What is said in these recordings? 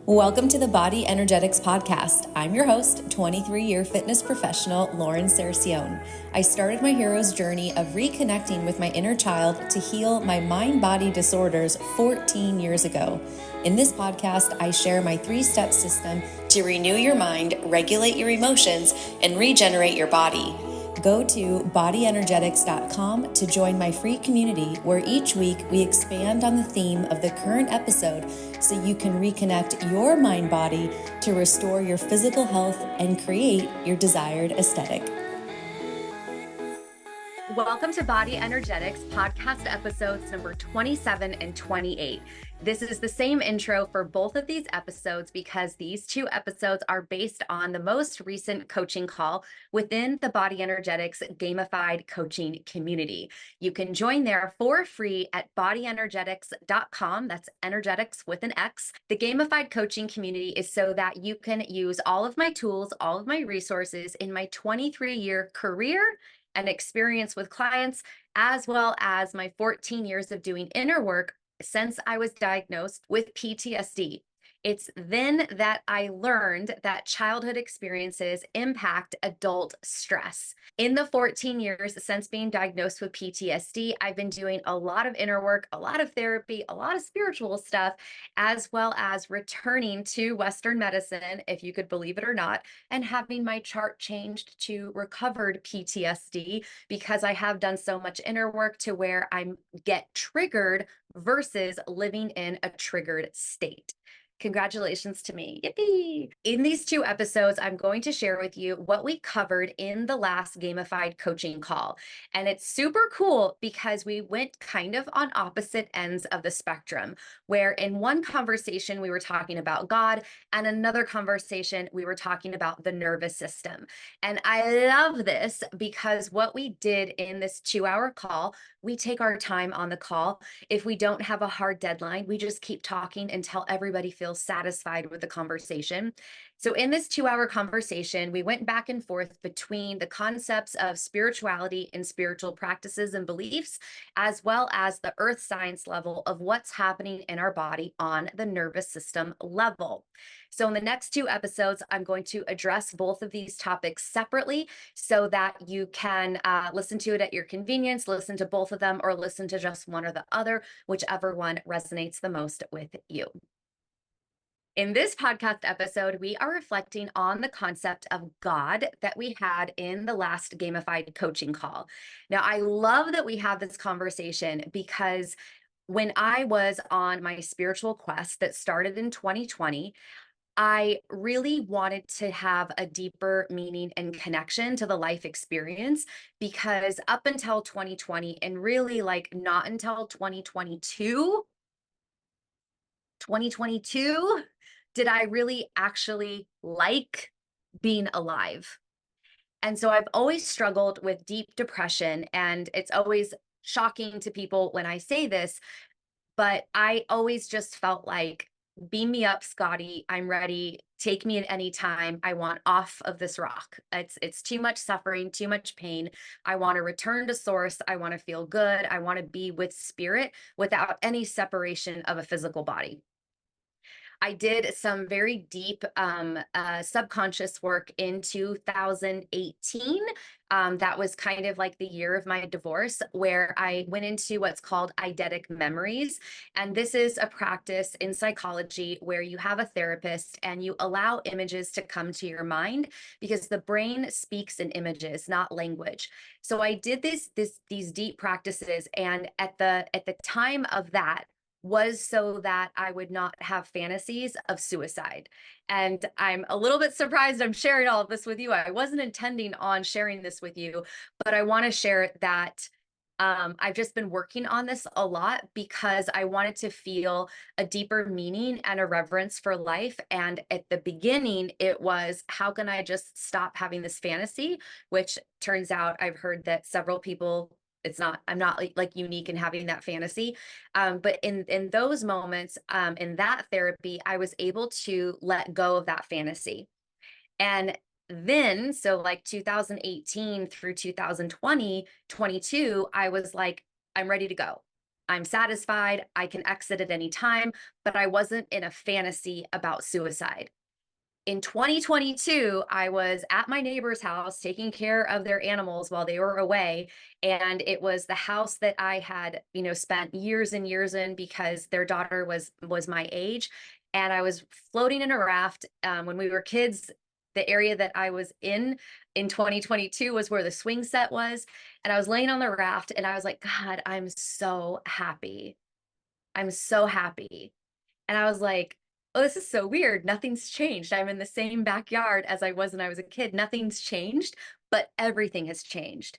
Welcome to the Body Energetix Podcast. I'm your host, 23-year fitness professional, Lauren Cercione. I started my hero's journey of reconnecting with my inner child to heal my mind-body disorders 14 years ago. In this podcast, I share my 3-step system to renew your mind, regulate your emotions, and regenerate your body. Go to bodyenergetix.com to join my free community where each week we expand on the theme of the current episode so you can reconnect your mind body to restore your physical health and create your desired aesthetic. Welcome to Body Energetix Podcast episodes number 27 and 28. This is the same intro for both of these episodes because these two episodes are based on the most recent coaching call within the Body Energetix gamified coaching community. You can join there for free at bodyenergetix.com. That's energetics with an X. The gamified coaching community is so that you can use all of my tools, all of my resources in my 23-year career and experience with clients, as well as my 14 years of doing inner work since I was diagnosed with PTSD. It's then that I learned that childhood experiences impact adult stress. In the 14 years since being diagnosed with PTSD, I've been doing a lot of inner work, a lot of therapy, a lot of spiritual stuff, as well as returning to Western medicine, if you could believe it or not, and having my chart changed to recovered PTSD because I have done so much inner work to where I get triggered versus living in a triggered state. Congratulations to me. Yippee! In these two episodes, I'm going to share with you what we covered in the last gamified coaching call. And it's super cool because we went kind of on opposite ends of the spectrum, where in one conversation, we were talking about God, and another conversation, we were talking about the nervous system. And I love this because what we did in this 2-hour call, we take our time on the call. If we don't have a hard deadline, we just keep talking until everybody feels satisfied with the conversation. So in this 2-hour conversation, we went back and forth between the concepts of spirituality and spiritual practices and beliefs, as well as the earth science level of what's happening in our body on the nervous system level. So in the next 2 episodes, I'm going to address both of these topics separately so that you can listen to it at your convenience, listen to both of them, or listen to just one or the other, whichever one resonates the most with you. In this podcast episode, we are reflecting on the concept of God that we had in the last gamified coaching call. Now, I love that we have this conversation because when I was on my spiritual quest that started in 2020, I really wanted to have a deeper meaning and connection to the life experience because up until 2020 and really like not until 2022, did I really actually like being alive. And so I've always struggled with deep depression, and it's always shocking to people when I say this, but I always just felt like, beam me up, Scotty. I'm ready. Take me at any time. I want off of this rock. It's too much suffering, too much pain. I want to return to source. I want to feel good. I want to be with spirit without any separation of a physical body. I did some very deep subconscious work in 2018. That was kind of like the year of my divorce, where I went into what's called eidetic memories. And this is a practice in psychology where you have a therapist and you allow images to come to your mind because the brain speaks in images, not language. So I did these deep practices, and at the time of that, was so that I would not have fantasies of suicide. And I'm a little bit surprised I'm sharing all of this with you. I wasn't intending on sharing this with you, but I want to share that I've just been working on this a lot because I wanted to feel a deeper meaning and a reverence for life. And at the beginning, it was, how can I just stop having this fantasy? Which turns out I've heard that several people, I'm not like unique in having that fantasy. But in those moments, in that therapy, I was able to let go of that fantasy. And then, so like 2018 through 2020, 22, I was like, I'm ready to go. I'm satisfied. I can exit at any time, but I wasn't in a fantasy about suicide. In 2022, I was at my neighbor's house taking care of their animals while they were away. And it was the house that I had, spent years and years in because their daughter was my age. And I was floating in a raft. When we were kids, the area that I was in 2022 was where the swing set was. And I was laying on the raft and I was like, God, I'm so happy. I'm so happy. And I was like, oh, this is so weird. Nothing's changed. I'm in the same backyard as I was when I was a kid. Nothing's changed, but everything has changed.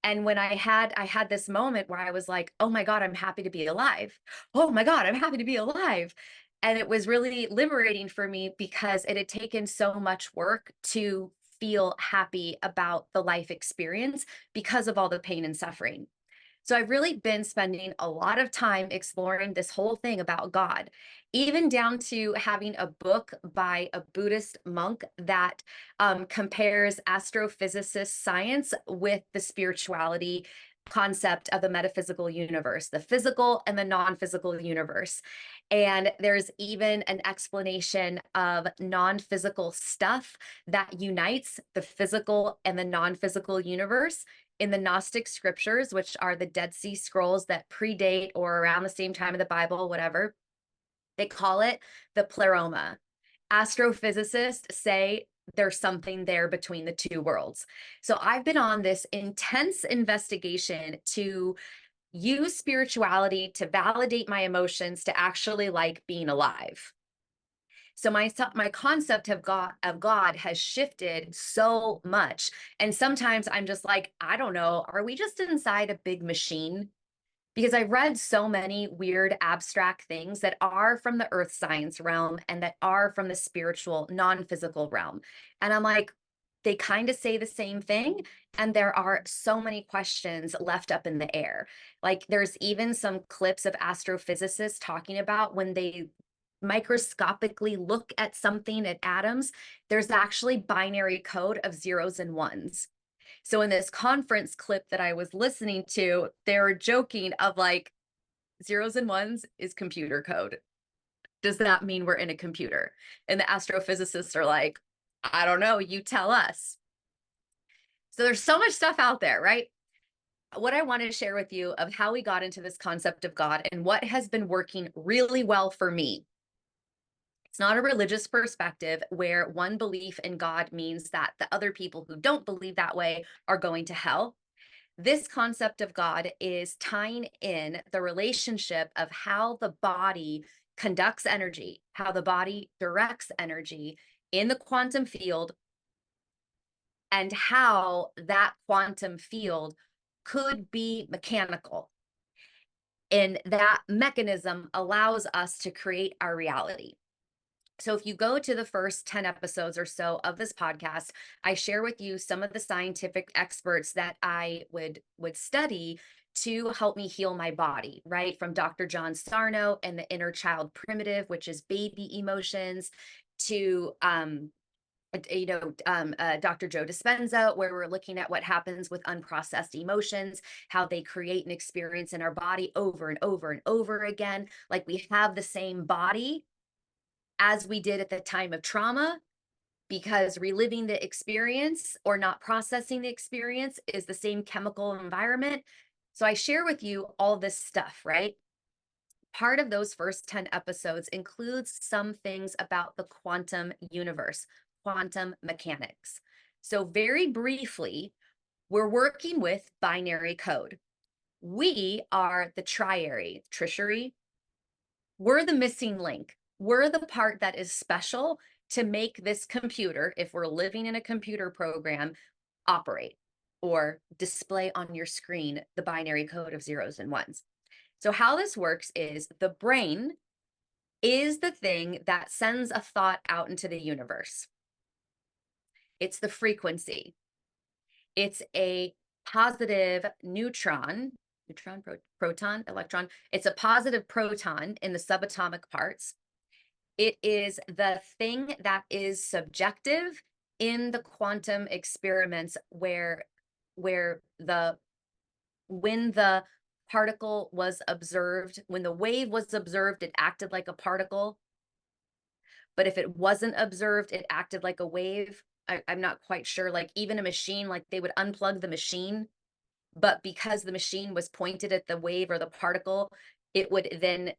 And when I had this moment where I was like, oh my God, I'm happy to be alive. Oh my God, I'm happy to be alive. And it was really liberating for me because it had taken so much work to feel happy about the life experience because of all the pain and suffering. So I've really been spending a lot of time exploring this whole thing about God, even down to having a book by a Buddhist monk that compares astrophysicist science with the spirituality concept of the metaphysical universe, the physical and the non-physical universe. And there's even an explanation of non-physical stuff that unites the physical and the non-physical universe in the Gnostic scriptures, which are the Dead Sea Scrolls that predate or around the same time of the Bible, whatever. They call it the pleroma. Astrophysicists say there's something there between the two worlds. So I've been on this intense investigation to use spirituality to validate my emotions to actually like being alive. So my concept of God has shifted so much. And sometimes I'm just like, I don't know, are we just inside a big machine? Because I read so many weird abstract things that are from the earth science realm and that are from the spiritual, non-physical realm. And I'm like, they kind of say the same thing. And there are so many questions left up in the air. Like there's even some clips of astrophysicists talking about when they microscopically look at something at atoms, there's actually binary code of zeros and ones. So in this conference clip that I was listening to, they were joking of like zeros and ones is computer code. Does that mean we're in a computer? And the astrophysicists are like, I don't know, you tell us. So there's so much stuff out there, right? What I wanted to share with you of how we got into this concept of God and what has been working really well for me. It's not a religious perspective where one belief in God means that the other people who don't believe that way are going to hell. This concept of God is tying in the relationship of how the body conducts energy, how the body directs energy in the quantum field, and how that quantum field could be mechanical. And that mechanism allows us to create our reality. So if you go to the first 10 episodes or so of this podcast, I share with you some of the scientific experts that I would study to help me heal my body, right? From Dr. John Sarno and the inner child primitive, which is baby emotions, to Dr. Joe Dispenza, where we're looking at what happens with unprocessed emotions, how they create an experience in our body over and over and over again. Like we have the same body as we did at the time of trauma, because reliving the experience or not processing the experience is the same chemical environment. So I share with you all this stuff, right? Part of those first 10 episodes includes some things about the quantum universe, quantum mechanics. So very briefly, we're working with binary code. We are the triary, tertiary. We're the missing link. We're the part that is special to make this computer, if we're living in a computer program, operate or display on your screen the binary code of zeros and ones. So how this works is the brain is the thing that sends a thought out into the universe. It's the frequency. It's a positive neutron, proton, electron. It's a positive proton in the subatomic parts. It is the thing that is subjective in the quantum experiments when the particle was observed, when the wave was observed, it acted like a particle. But if it wasn't observed, it acted like a wave. I'm not quite sure. Like even a machine, like they would unplug the machine, but because the machine was pointed at the wave or the particle, it would then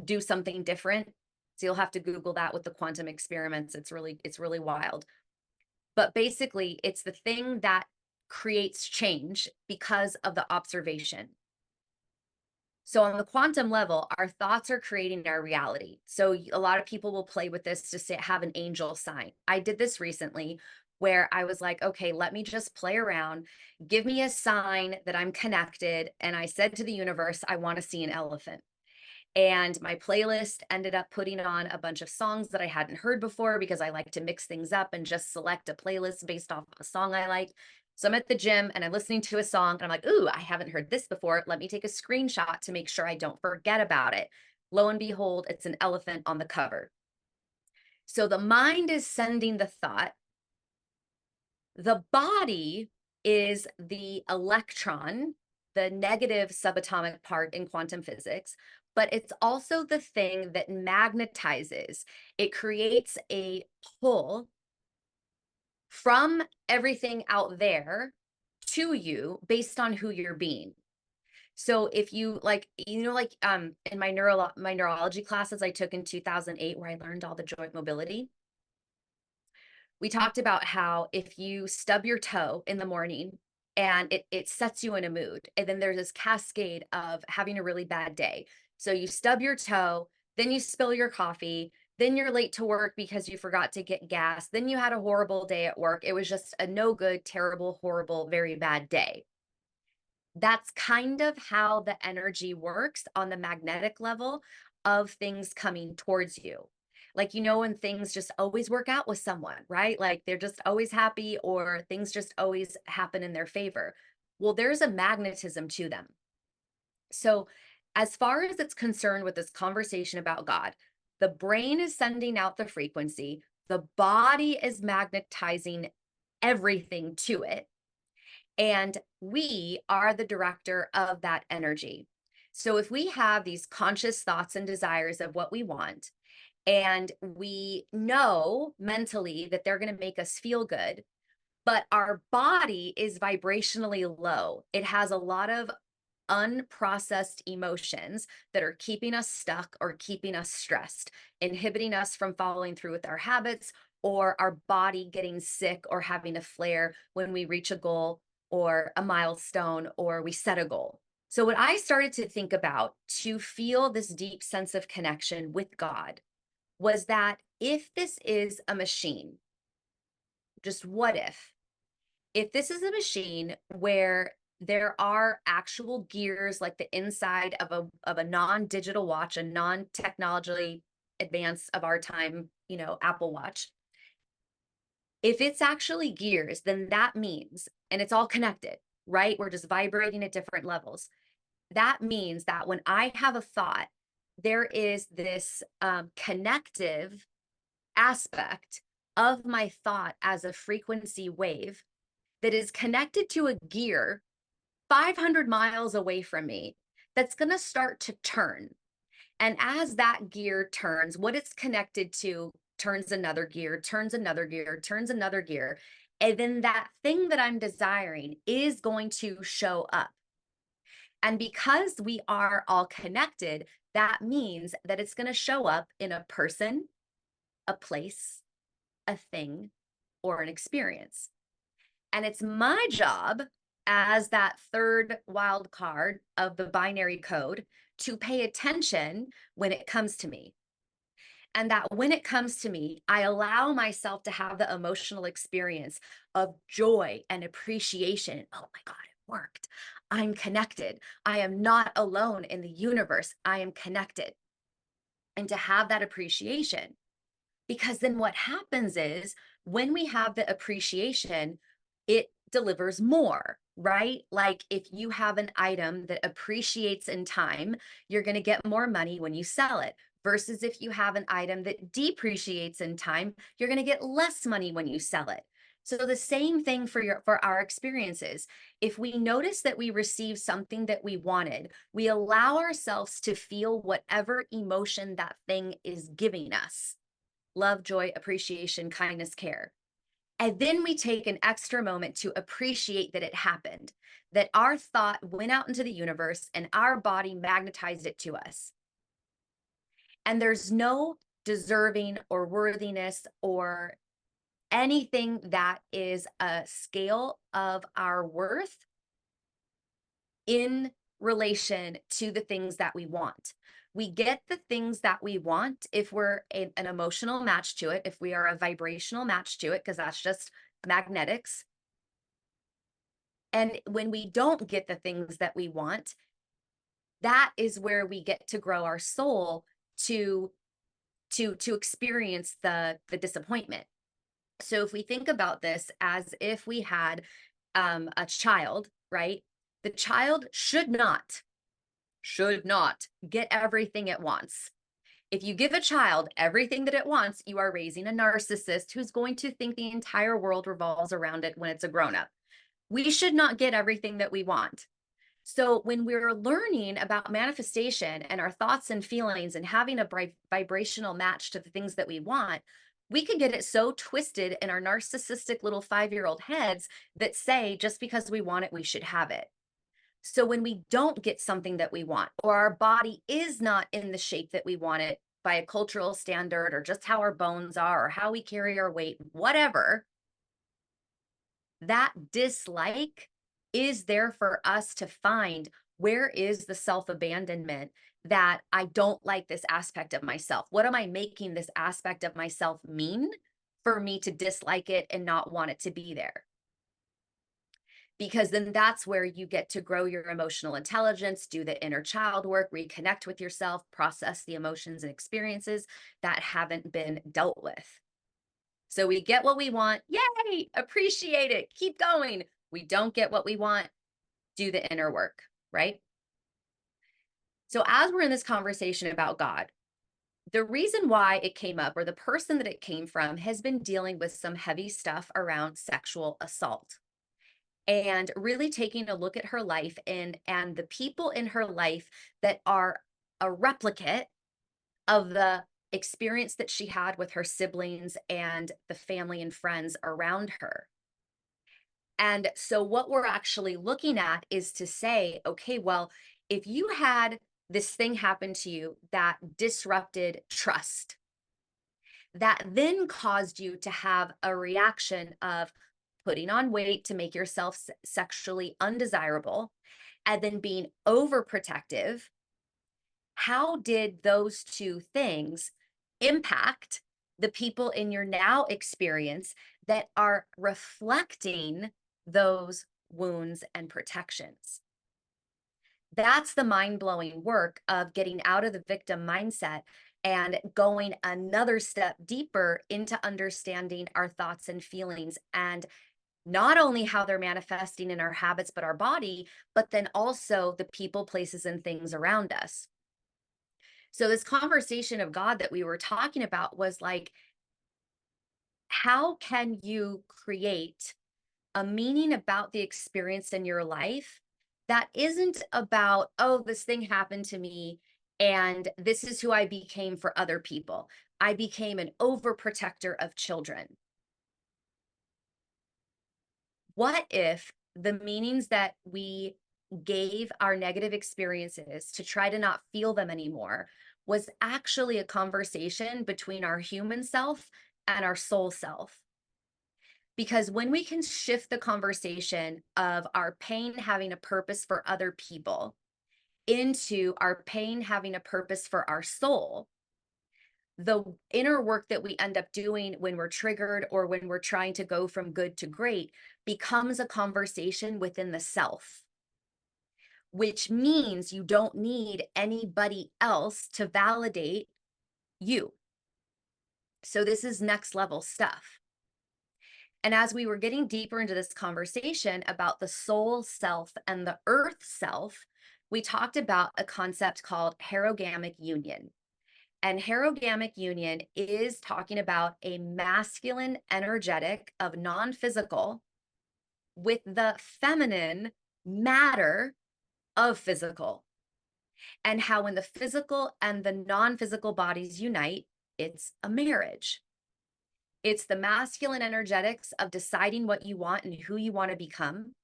do something different. So you'll have to Google that with the quantum experiments. It's really wild. But basically, it's the thing that creates change because of the observation. So on the quantum level, our thoughts are creating our reality. So a lot of people will play with this to say, have an angel sign. I did this recently where I was like, okay, let me just play around. Give me a sign that I'm connected. And I said to the universe, I want to see an elephant. And my playlist ended up putting on a bunch of songs that I hadn't heard before because I like to mix things up and just select a playlist based off a song I like. So I'm at the gym and I'm listening to a song and I'm like, ooh, I haven't heard this before. Let me take a screenshot to make sure I don't forget about it. Lo and behold, it's an elephant on the cover. So the mind is sending the thought. The body is the electron, the negative subatomic part in quantum physics, but it's also the thing that magnetizes. It creates a pull from everything out there to you based on who you're being. So if you like, like in my neurology classes I took in 2008 where I learned all the joint mobility, we talked about how if you stub your toe in the morning and it sets you in a mood, and then there's this cascade of having a really bad day. So you stub your toe, then you spill your coffee, then you're late to work because you forgot to get gas, then you had a horrible day at work. It was just a no good, terrible, horrible, very bad day. That's kind of how the energy works on the magnetic level of things coming towards you. Like, when things just always work out with someone, right? Like they're just always happy or things just always happen in their favor. Well, there's a magnetism to them. So, as far as it's concerned with this conversation about God, the brain is sending out the frequency, the body is magnetizing everything to it. And we are the director of that energy. So if we have these conscious thoughts and desires of what we want, and we know mentally that they're going to make us feel good, but our body is vibrationally low, it has a lot of unprocessed emotions that are keeping us stuck or keeping us stressed, inhibiting us from following through with our habits, or our body getting sick or having a flare when we reach a goal or a milestone or we set a goal. So what I started to think about to feel this deep sense of connection with God was that if this is a machine, just what if this is a machine where there are actual gears like the inside of a non-digital watch, a non-technologically advanced of our time, Apple Watch. If it's actually gears, then that means, and it's all connected, right? We're just vibrating at different levels. That means that when I have a thought, there is this connective aspect of my thought as a frequency wave that is connected to a gear 500 miles away from me that's going to start to turn. And as that gear turns, what it's connected to turns another gear, turns another gear, turns another gear. And then that thing that I'm desiring is going to show up. And because we are all connected, that means that it's going to show up in a person, a place, a thing, or an experience. And it's my job as that third wild card of the binary code to pay attention when it comes to me. And that when it comes to me, I allow myself to have the emotional experience of joy and appreciation. Oh my God, it worked. I'm connected. I am not alone in the universe. I am connected. And to have that appreciation. Because then what happens is when we have the appreciation, it delivers more, right? Like if you have an item that appreciates in time, you're going to get more money when you sell it. Versus if you have an item that depreciates in time, you're going to get less money when you sell it. So the same thing for our experiences. If we notice that we received something that we wanted, we allow ourselves to feel whatever emotion that thing is giving us. Love, joy, appreciation, kindness, care. And then we take an extra moment to appreciate that it happened, that our thought went out into the universe and our body magnetized it to us. And there's no deserving or worthiness or anything that is a scale of our worth in relation to the things that we want. We get the things that we want if we're an emotional match to it, if we are a vibrational match to it, because that's just magnetics. And when we don't get the things that we want, that is where we get to grow our soul to experience the disappointment. So if we think about this as if we had a child, right? The child should not get everything it wants. If you give a child everything that it wants, you are raising a narcissist who's going to think the entire world revolves around it when it's a grown-up. We should not get everything that we want. So when we're learning about manifestation and our thoughts and feelings and having a vibrational match to the things that we want, we can get it so twisted in our narcissistic little 5-year-old heads that say, just because we want it, we should have it. So when we don't get something that we want, or our body is not in the shape that we want it by a cultural standard, or just how our bones are, or how we carry our weight, whatever, that dislike is there for us to find. Where is the self-abandonment that I don't like this aspect of myself? What am I making this aspect of myself mean for me to dislike it and not want it to be there? Because then that's where you get to grow your emotional intelligence, do the inner child work, reconnect with yourself, process the emotions and experiences that haven't been dealt with. So we get what we want, yay, appreciate it, keep going. We don't get what we want, do the inner work, right? So as we're in this conversation about God, the reason why it came up, or the person that it came from, has been dealing with some heavy stuff around sexual assault. And really taking a look at her life and the people in her life that are a replicate of the experience that she had with her siblings and the family and friends around her. And so what we're actually looking at is to say, okay, well, if you had this thing happen to you that disrupted trust, that then caused you to have a reaction of putting on weight to make yourself sexually undesirable, and then being overprotective, how did those two things impact the people in your now experience that are reflecting those wounds and protections? That's the mind-blowing work of getting out of the victim mindset and going another step deeper into understanding our thoughts and feelings, and not only how they're manifesting in our habits, but our body, but then also the people, places, and things around us. So this conversation of God that we were talking about was like, how can you create a meaning about the experience in your life that isn't about, oh, this thing happened to me and this is who I became for other people. I became an overprotector of children. What if the meanings that we gave our negative experiences to try to not feel them anymore was actually a conversation between our human self and our soul self? Because when we can shift the conversation of our pain having a purpose for other people into our pain having a purpose for our soul, the inner work that we end up doing when we're triggered or when we're trying to go from good to great becomes a conversation within the self, which means you don't need anybody else to validate you. So this is next level stuff. And as we were getting deeper into this conversation about the soul self and the earth self, we talked about a concept called herogamic union. And herogamic union is talking about a masculine energetic of non-physical with the feminine matter of physical. And how when the physical and the non-physical bodies unite, it's a marriage. It's the masculine energetics of deciding what you want and who you want to become.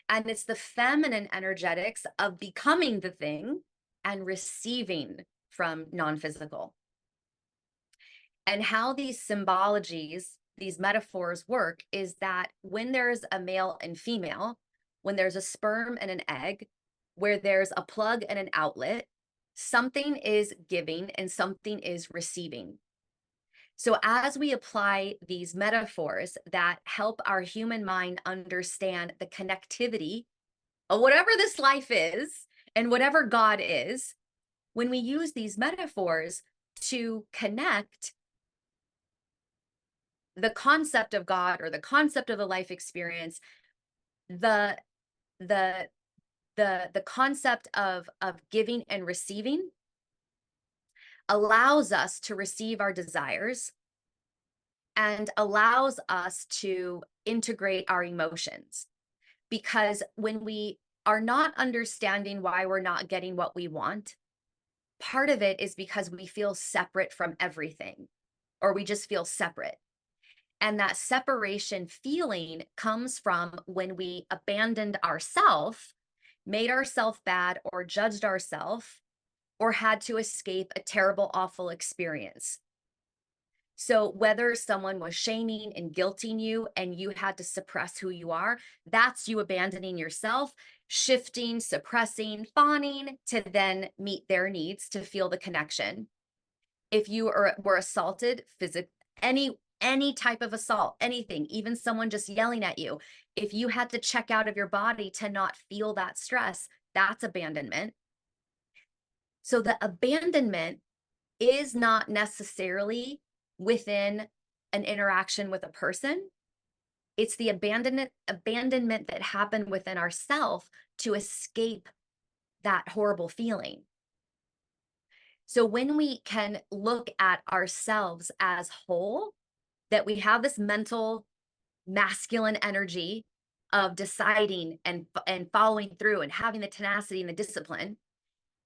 And it's the feminine energetics of becoming the thing and receiving from non-physical. And how these symbologies, these metaphors work is that when there's a male and female, when there's a sperm and an egg, where there's a plug and an outlet, something is giving and something is receiving. So as we apply these metaphors that help our human mind understand the connectivity of whatever this life is and whatever God is, when we use these metaphors to connect the concept of God or the concept of the life experience, the concept of giving and receiving allows us to receive our desires and allows us to integrate our emotions. Because when we are not understanding why we're not getting what we want, part of it is because we feel separate from everything, or we just feel separate. And that separation feeling comes from when we abandoned ourselves, made ourselves bad, or judged ourselves, or had to escape a terrible, awful experience. So whether someone was shaming and guilting you and you had to suppress who you are, that's you abandoning yourself, shifting, suppressing, fawning to then meet their needs to feel the connection. If you were assaulted, any type of assault, anything, even someone just yelling at you, if you had to check out of your body to not feel that stress, that's abandonment. So the abandonment is not necessarily within an interaction with a person. It's the abandonment that happened within ourselves to escape that horrible feeling. So when we can look at ourselves as whole, that we have this mental masculine energy of deciding and following through and having the tenacity and the discipline.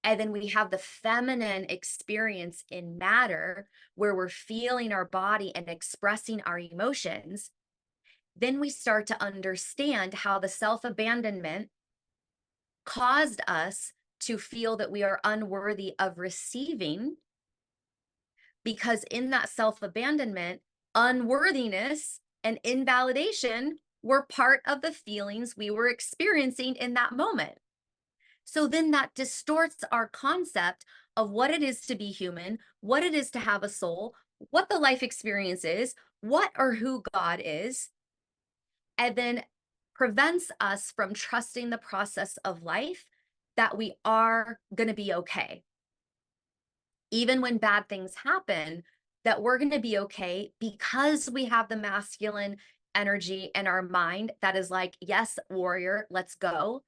And then we have the feminine experience in matter where we're feeling our body and expressing our emotions. Then we start to understand how the self-abandonment caused us to feel that we are unworthy of receiving, because in that self-abandonment, unworthiness and invalidation were part of the feelings we were experiencing in that moment. So then that distorts our concept of what it is to be human, what it is to have a soul, what the life experience is, what or who God is, and then prevents us from trusting the process of life, that we are going to be okay. Even when bad things happen, that we're going to be okay because we have the masculine energy in our mind that is like, yes, warrior, let's go.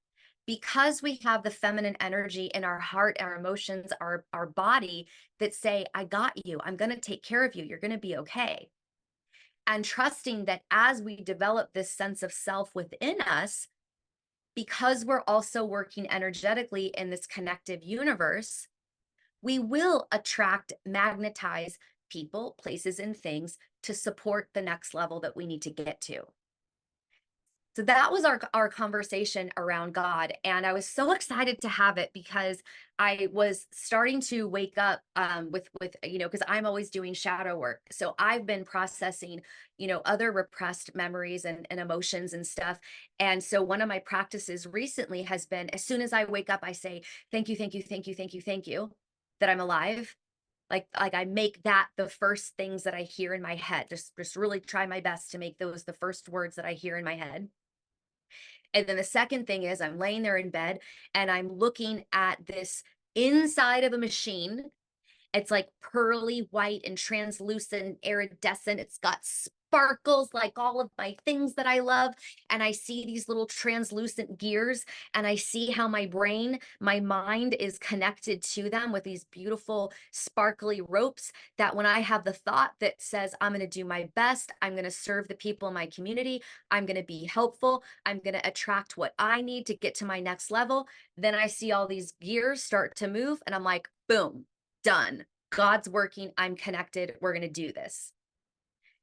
Because we have the feminine energy in our heart, our emotions, our body that say, I got you, I'm going to take care of you, you're going to be okay. And trusting that as we develop this sense of self within us, because we're also working energetically in this connective universe, we will attract, magnetize people, places, and things to support the next level that we need to get to. So that was our conversation around God. And I was so excited to have it because I was starting to wake up with because I'm always doing shadow work. So I've been processing, other repressed memories and emotions and stuff. And so one of my practices recently has been, as soon as I wake up, I say, thank you, thank you, thank you, thank you, thank you, that I'm alive. Like I make that the first things that I hear in my head. Just really try my best to make those the first words that I hear in my head. And then the second thing is I'm laying there in bed and I'm looking at this inside of a machine. It's like pearly white and translucent, iridescent. It's got sparkles like all of my things that I love. And I see these little translucent gears, and I see how my brain, my mind is connected to them with these beautiful sparkly ropes, that when I have the thought that says, I'm going to do my best, I'm going to serve the people in my community, I'm going to be helpful, I'm going to attract what I need to get to my next level, then I see all these gears start to move, and I'm like, boom, done. God's working. I'm connected. We're going to do this.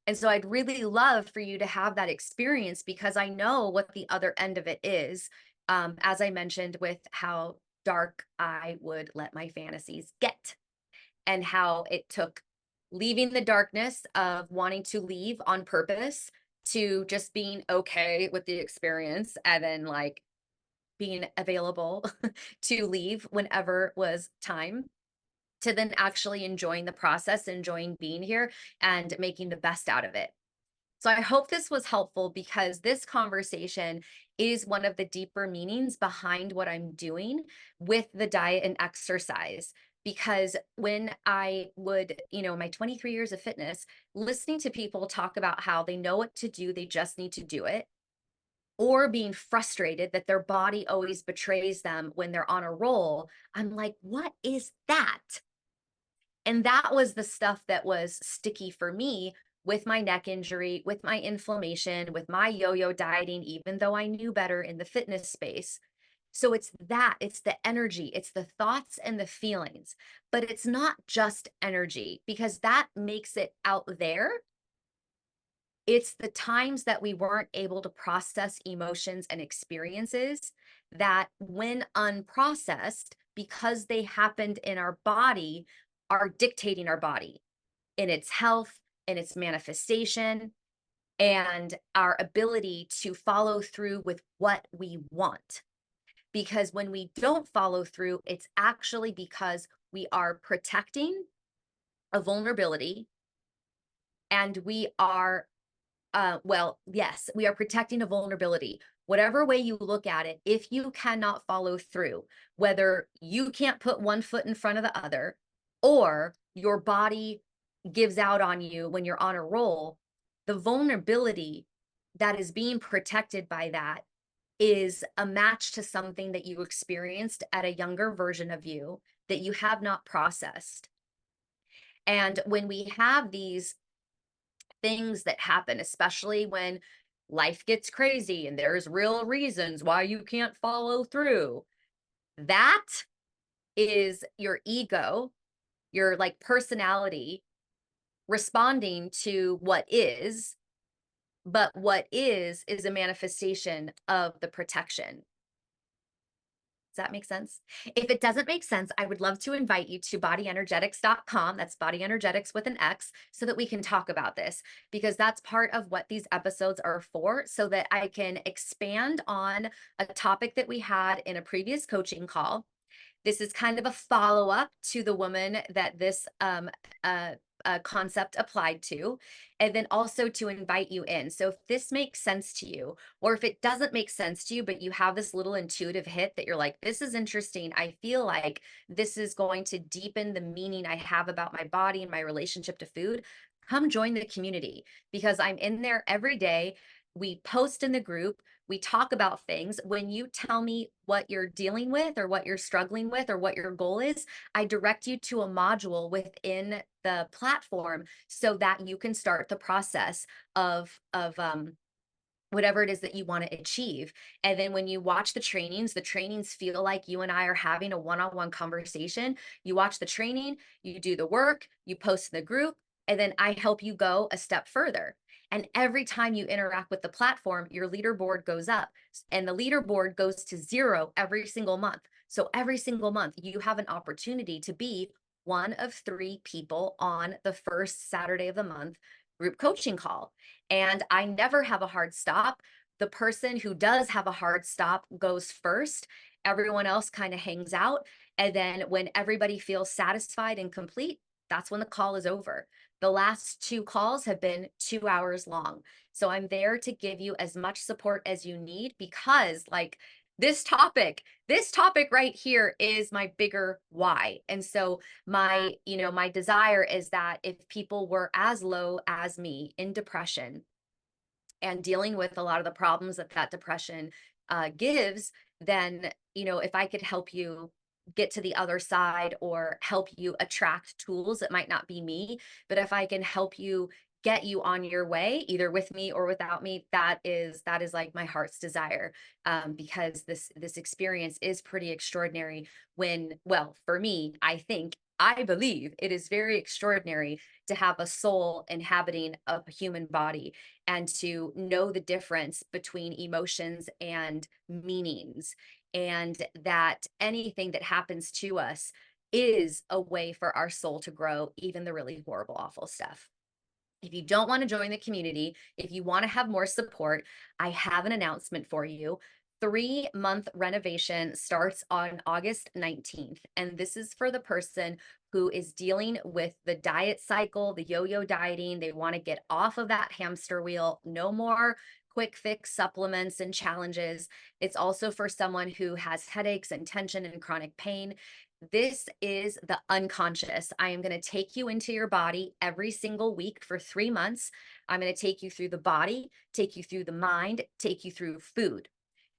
And so I'd really love for you to have that experience, because I know what the other end of it is. As I mentioned, with how dark I would let my fantasies get, and how it took leaving the darkness of wanting to leave on purpose to just being okay with the experience, and then like being available to leave whenever was time, to then actually enjoying the process, enjoying being here, and making the best out of it. So I hope this was helpful, because this conversation is one of the deeper meanings behind what I'm doing with the diet and exercise. Because when I would, my 23 years of fitness, listening to people talk about how they know what to do, they just need to do it, or being frustrated that their body always betrays them when they're on a roll, I'm like, what is that? And that was the stuff that was sticky for me, with my neck injury, with my inflammation, with my yo-yo dieting, even though I knew better in the fitness space. So it's the energy, it's the thoughts and the feelings, but it's not just energy, because that makes it out there. It's the times that we weren't able to process emotions and experiences that, when unprocessed, because they happened in our body, are dictating our body in its health, in its manifestation, and our ability to follow through with what we want. Because when we don't follow through, it's actually because we are protecting a vulnerability, and we are, yes, we are protecting a vulnerability. Whatever way you look at it, if you cannot follow through, whether you can't put one foot in front of the other, or your body gives out on you when you're on a roll, the vulnerability that is being protected by that is a match to something that you experienced at a younger version of you that you have not processed. And when we have these things that happen, especially when life gets crazy and there's real reasons why you can't follow through, that is your ego, your like personality responding to what is, but what is a manifestation of the protection. Does that make sense? If it doesn't make sense, I would love to invite you to bodyenergetix.com. That's Body Energetix with an X, so that we can talk about this, because that's part of what these episodes are for, so that I can expand on a topic that we had in a previous coaching call. This is kind of a follow-up to the woman that this concept applied to, and then also to invite you in. So if this makes sense to you, or if it doesn't make sense to you, but you have this little intuitive hit that you're like, this is interesting, I feel like this is going to deepen the meaning I have about my body and my relationship to food, come join the community, because I'm in there every day. We post in the group, we talk about things. When you tell me what you're dealing with, or what you're struggling with, or what your goal is, I direct you to a module within the platform, so that you can start the process of whatever it is that you want to achieve. And then when you watch the trainings feel like you and I are having a one-on-one conversation. You watch the training, you do the work, you post in the group, and then I help you go a step further. And every time you interact with the platform, your leaderboard goes up, and the leaderboard goes to 0 every single month. So every single month, you have an opportunity to be one of 3 people on the first Saturday of the month group coaching call. And I never have a hard stop. The person who does have a hard stop goes first. Everyone else kind of hangs out. And then when everybody feels satisfied and complete, that's when the call is over. The last 2 calls have been 2 hours long. So I'm there to give you as much support as you need, because like this topic right here is my bigger why. And so my desire is that if people were as low as me in depression and dealing with a lot of the problems that depression gives, then, if I could help you get to the other side or help you attract tools, it might not be me, but if I can help you get you on your way, either with me or without me, that is like my heart's desire. Because this experience is pretty extraordinary well, for me, I believe it is very extraordinary to have a soul inhabiting a human body and to know the difference between emotions and meanings, and that anything that happens to us is a way for our soul to grow, even the really horrible, awful stuff. If you don't want to join the community, if you want to have more support, I have an announcement for you. 3-month renovation starts on August 19th. And this is for the person who is dealing with the diet cycle, the yo-yo dieting. They want to get off of that hamster wheel. No more quick fix supplements and challenges. It's also for someone who has headaches and tension and chronic pain. This is the unconscious. I am going to take you into your body every single week for 3 months. I'm going to take you through the body, take you through the mind, take you through food.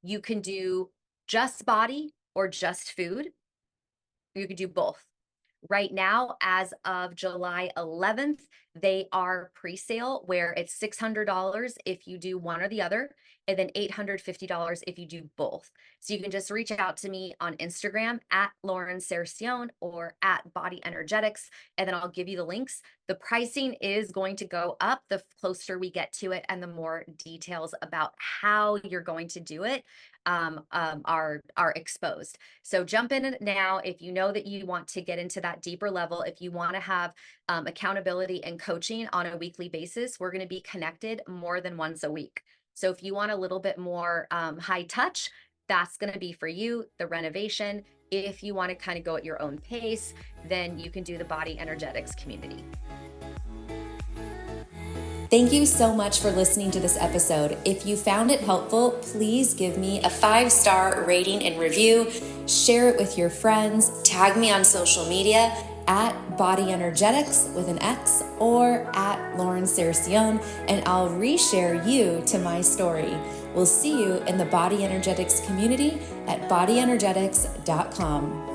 You can do just body or just food. You can do both. Right now, as of July 11th, they are pre-sale where it's $600 if you do one or the other, and then $850 if you do both. So you can just reach out to me on Instagram at Lauren Sercion or at Body Energetix, and then I'll give you the links. The pricing is going to go up the closer we get to it and the more details about how you're going to do it are exposed. So jump in it now if you know that you want to get into that deeper level. If you want to have accountability and coaching on a weekly basis, we're going to be connected more than once a week. So if you want a little bit more high touch, that's going to be for you, the renovation. If you want to kind of go at your own pace, then you can do the Body Energetix community. Thank you so much for listening to this episode. If you found it helpful, please give me a 5-star rating and review. Share it with your friends. Tag me on social media at Body Energetix with an X or at Lauren Sercion, and I'll reshare you to my story. We'll see you in the Body Energetix community at bodyenergetix.com.